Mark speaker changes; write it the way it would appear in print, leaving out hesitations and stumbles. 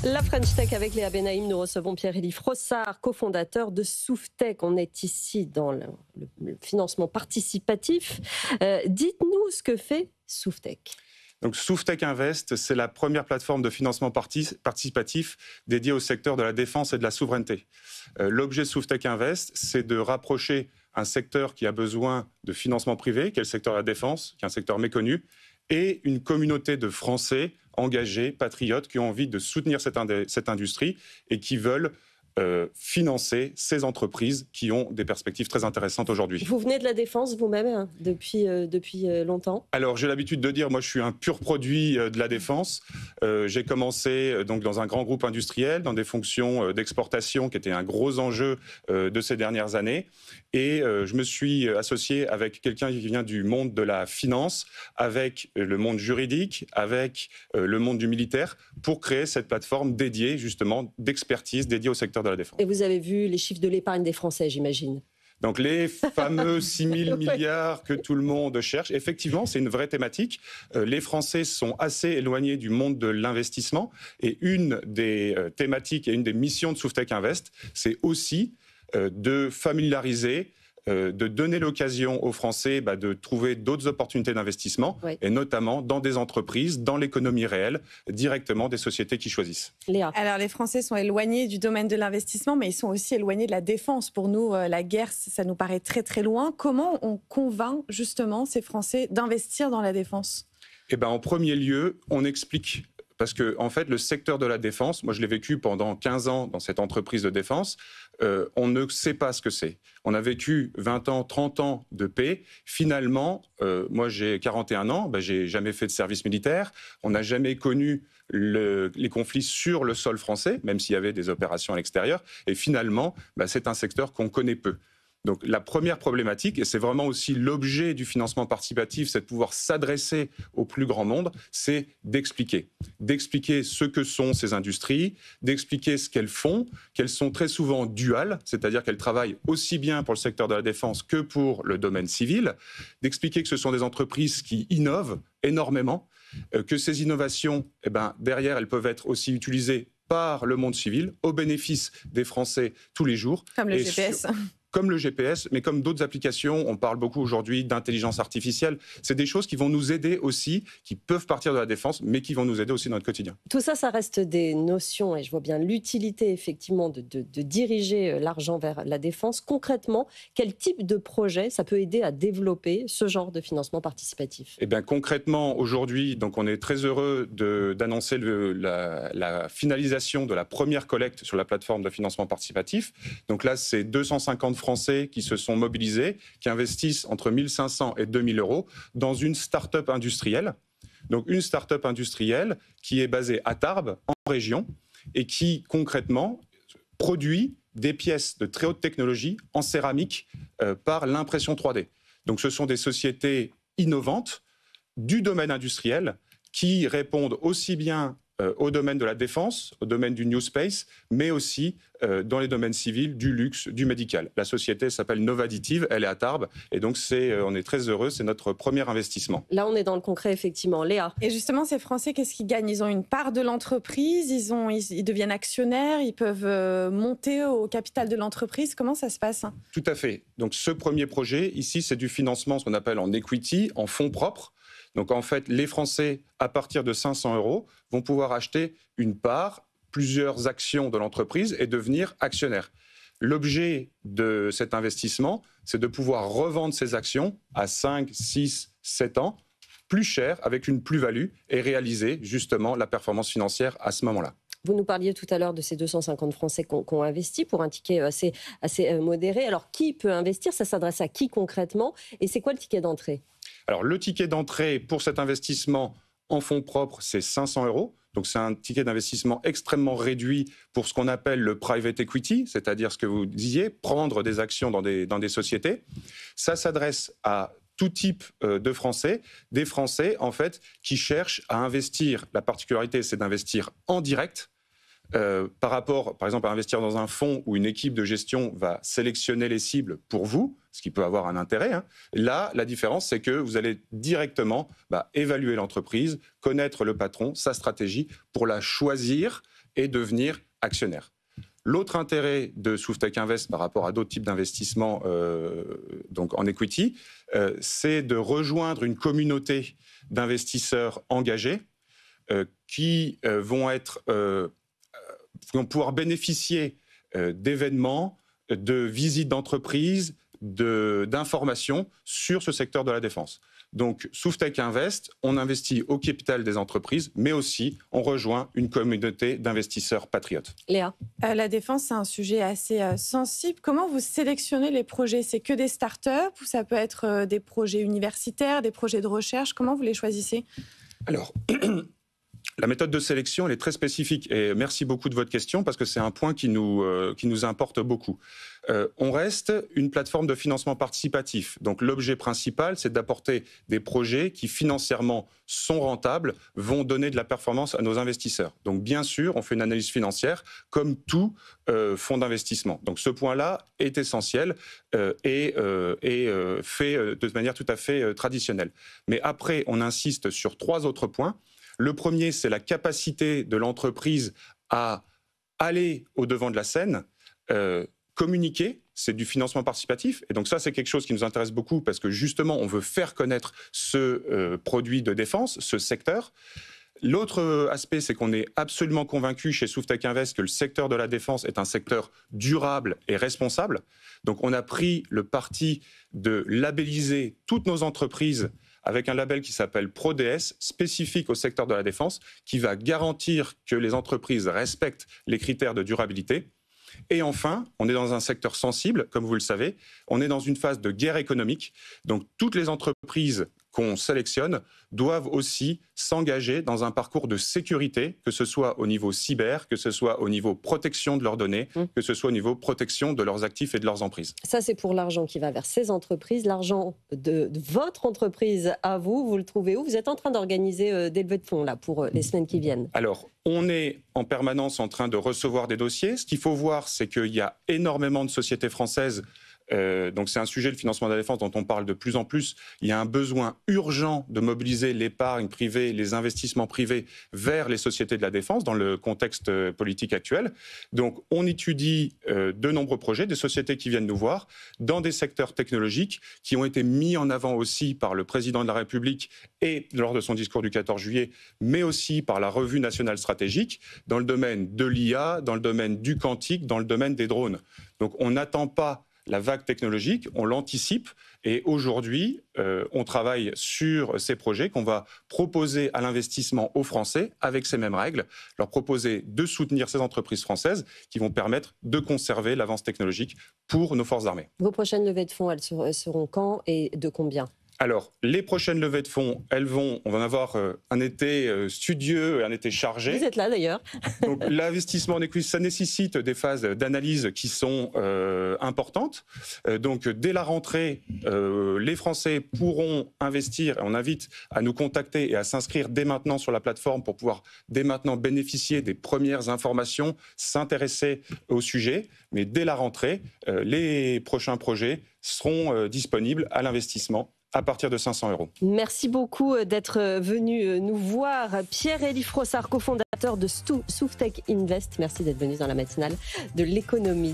Speaker 1: La French Tech avec Léa Benaïm, nous recevons Pierre-Élie Frossard, cofondateur de Souftech. On est ici dans le financement participatif. Dites-nous ce que fait Souftech.
Speaker 2: Donc Souftech Invest, c'est la première plateforme de financement participatif dédiée au secteur de la défense et de la souveraineté. L'objet de Souftech Invest, c'est de rapprocher un secteur qui a besoin de financement privé, qui est le secteur de la défense, qui est un secteur méconnu, et une communauté de Français engagés, patriotes, qui ont envie de soutenir cette industrie et qui veulent financer ces entreprises qui ont des perspectives très intéressantes aujourd'hui.
Speaker 1: Vous venez de la défense vous-même depuis longtemps?
Speaker 2: Alors j'ai l'habitude de dire, moi je suis un pur produit de la défense. J'ai commencé donc dans un grand groupe industriel, dans des fonctions d'exportation qui étaient un gros enjeu de ces dernières années. Et je me suis associé avec quelqu'un qui vient du monde de la finance, avec le monde juridique, avec le monde du militaire, pour créer cette plateforme dédiée justement d'expertise dédiée au secteur de la défense.
Speaker 1: Et vous avez vu les chiffres de l'épargne des Français, j'imagine?
Speaker 2: Donc les fameux 6 000 milliards que tout le monde cherche, effectivement, c'est une vraie thématique. Les Français sont assez éloignés du monde de l'investissement. Et une des thématiques et une des missions de Souftech Invest, c'est aussi de familiariser, de donner l'occasion aux Français de trouver d'autres opportunités d'investissement, oui, et notamment dans des entreprises, dans l'économie réelle, directement des sociétés qui choisissent.
Speaker 3: Léa. Alors les Français sont éloignés du domaine de l'investissement, mais ils sont aussi éloignés de la défense. Pour nous, la guerre, ça nous paraît très très loin. Comment on convainc justement ces Français d'investir dans la défense ?
Speaker 2: Eh bien, en premier lieu, on explique. Parce que, en fait, le secteur de la défense, moi je l'ai vécu pendant 15 ans dans cette entreprise de défense, on ne sait pas ce que c'est. On a vécu 20 ans, 30 ans de paix. Finalement, moi j'ai 41 ans, j'ai jamais fait de service militaire. On n'a jamais connu les conflits sur le sol français, même s'il y avait des opérations à l'extérieur. Et finalement, c'est un secteur qu'on connaît peu. Donc la première problématique, et c'est vraiment aussi l'objet du financement participatif, c'est de pouvoir s'adresser au plus grand nombre, c'est d'expliquer ce que sont ces industries, d'expliquer ce qu'elles font, qu'elles sont très souvent duales, c'est-à-dire qu'elles travaillent aussi bien pour le secteur de la défense que pour le domaine civil, d'expliquer que ce sont des entreprises qui innovent énormément, que ces innovations, derrière, elles peuvent être aussi utilisées par le monde civil, au bénéfice des Français tous les jours.
Speaker 3: Comme le GPS.
Speaker 2: Comme le GPS, mais comme d'autres applications, on parle beaucoup aujourd'hui d'intelligence artificielle. C'est des choses qui vont nous aider aussi, qui peuvent partir de la défense, mais qui vont nous aider aussi dans notre quotidien.
Speaker 1: Tout ça, ça reste des notions, et je vois bien l'utilité, effectivement, de diriger l'argent vers la défense. Concrètement, quel type de projet ça peut aider à développer ce genre de financement participatif?
Speaker 2: Eh bien, concrètement, aujourd'hui, donc on est très heureux d'annoncer la finalisation de la première collecte sur la plateforme de financement participatif. Donc là, c'est 250 Français qui se sont mobilisés, qui investissent entre 1 500 et 2 000 euros dans une start-up industrielle. Donc une start-up industrielle qui est basée à Tarbes, en région, et qui concrètement produit des pièces de très haute technologie en céramique par l'impression 3D. Donc ce sont des sociétés innovantes du domaine industriel qui répondent aussi bien au domaine de la défense, au domaine du New Space, mais aussi dans les domaines civils, du luxe, du médical. La société s'appelle Novadditive, elle est à Tarbes, et donc on est très heureux, c'est notre premier investissement.
Speaker 1: Là, on est dans le concret, effectivement. Léa.
Speaker 3: Et justement, ces Français, qu'est-ce qu'ils gagnent? Ils ont une part de l'entreprise, ils deviennent actionnaires, ils peuvent monter au capital de l'entreprise. Comment ça se passe?
Speaker 2: Tout à fait. Donc ce premier projet, ici, c'est du financement, ce qu'on appelle en equity, en fonds propres. Donc en fait, les Français, à partir de 500 euros, vont pouvoir acheter une part, plusieurs actions de l'entreprise et devenir actionnaires. L'objet de cet investissement, c'est de pouvoir revendre ces actions à 5, 6, 7 ans, plus cher, avec une plus-value, et réaliser justement la performance financière à ce moment-là.
Speaker 1: Vous nous parliez tout à l'heure de ces 250 Français qui ont investi pour un ticket assez modéré. Alors, qui peut investir? Ça s'adresse à qui concrètement? Et c'est quoi le ticket d'entrée?
Speaker 2: Alors, le ticket d'entrée pour cet investissement en fonds propres, c'est 500 euros. Donc, c'est un ticket d'investissement extrêmement réduit pour ce qu'on appelle le private equity, c'est-à-dire ce que vous disiez, prendre des actions dans des sociétés. Ça s'adresse à tout type de Français, des Français, en fait, qui cherchent à investir. La particularité, c'est d'investir en direct. Par rapport, par exemple, à investir dans un fonds où une équipe de gestion va sélectionner les cibles pour vous, ce qui peut avoir un intérêt. Là, la différence, c'est que vous allez directement évaluer l'entreprise, connaître le patron, sa stratégie, pour la choisir et devenir actionnaire. L'autre intérêt de Soufteck Invest par rapport à d'autres types d'investissements donc en equity, c'est de rejoindre une communauté d'investisseurs engagés qui vont pouvoir bénéficier d'événements, de visites d'entreprises, d'informations sur ce secteur de la défense. Donc, Soufteck Invest, on investit au capital des entreprises, mais aussi on rejoint une communauté d'investisseurs patriotes.
Speaker 1: Léa.
Speaker 3: La défense, c'est un sujet assez sensible. Comment vous sélectionnez les projets? C'est que des startups ou ça peut être des projets universitaires, des projets de recherche? Comment vous les choisissez?
Speaker 2: Alors, la méthode de sélection, elle est très spécifique. Et merci beaucoup de votre question parce que c'est un point qui nous importe beaucoup. On reste une plateforme de financement participatif. Donc l'objet principal, c'est d'apporter des projets qui financièrement sont rentables, vont donner de la performance à nos investisseurs. Donc bien sûr, on fait une analyse financière comme tout fonds d'investissement. Donc ce point-là est essentiel et fait de manière tout à fait traditionnelle. Mais après, on insiste sur 3 autres points. Le premier, c'est la capacité de l'entreprise à aller au-devant de la scène, communiquer, c'est du financement participatif. Et donc ça, c'est quelque chose qui nous intéresse beaucoup parce que justement, on veut faire connaître ce produit de défense, ce secteur. L'autre aspect, c'est qu'on est absolument convaincu chez Soufteck Invest que le secteur de la défense est un secteur durable et responsable. Donc on a pris le parti de labelliser toutes nos entreprises avec un label qui s'appelle ProDS, spécifique au secteur de la défense, qui va garantir que les entreprises respectent les critères de durabilité. Et enfin, on est dans un secteur sensible, comme vous le savez, on est dans une phase de guerre économique. Donc toutes les entreprises qu'on sélectionne doivent aussi s'engager dans un parcours de sécurité, que ce soit au niveau cyber, que ce soit au niveau protection de leurs données, que ce soit au niveau protection de leurs actifs et de leurs emprises.
Speaker 1: Ça, c'est pour l'argent qui va vers ces entreprises. L'argent de votre entreprise à vous, vous le trouvez où? Vous êtes en train d'organiser des levées de fonds là, pour les semaines qui viennent.
Speaker 2: Alors, on est en permanence en train de recevoir des dossiers. Ce qu'il faut voir, c'est qu'il y a énormément de sociétés françaises. Donc c'est un sujet, le financement de la défense, dont on parle de plus en plus. Il y a un besoin urgent de mobiliser l'épargne privée, les investissements privés vers les sociétés de la défense dans le contexte politique actuel. Donc on étudie de nombreux projets, des sociétés qui viennent nous voir dans des secteurs technologiques qui ont été mis en avant aussi par le président de la République et lors de son discours du 14 juillet, mais aussi par la Revue nationale stratégique, dans le domaine de l'IA, dans le domaine du quantique, dans le domaine des drones. Donc on n'attend pas la vague technologique, on l'anticipe et aujourd'hui, on travaille sur ces projets qu'on va proposer à l'investissement aux Français avec ces mêmes règles, leur proposer de soutenir ces entreprises françaises qui vont permettre de conserver l'avance technologique pour nos forces armées.
Speaker 1: Vos prochaines levées de fonds, elles seront quand et de combien ?
Speaker 2: Alors, les prochaines levées de fonds, on va en avoir un été studieux et un été chargé.
Speaker 1: Vous êtes là d'ailleurs.
Speaker 2: Donc, l'investissement en equity, ça nécessite des phases d'analyse qui sont importantes. Donc, dès la rentrée, les Français pourront investir. On invite à nous contacter et à s'inscrire dès maintenant sur la plateforme pour pouvoir dès maintenant bénéficier des premières informations, s'intéresser au sujet. Mais dès la rentrée, les prochains projets seront disponibles à l'investissement à partir de 500 €.
Speaker 1: Merci beaucoup d'être venu nous voir. Pierre-Élie Frossard, cofondateur de Soufteck Invest. Merci d'être venu dans la matinale de l'économie.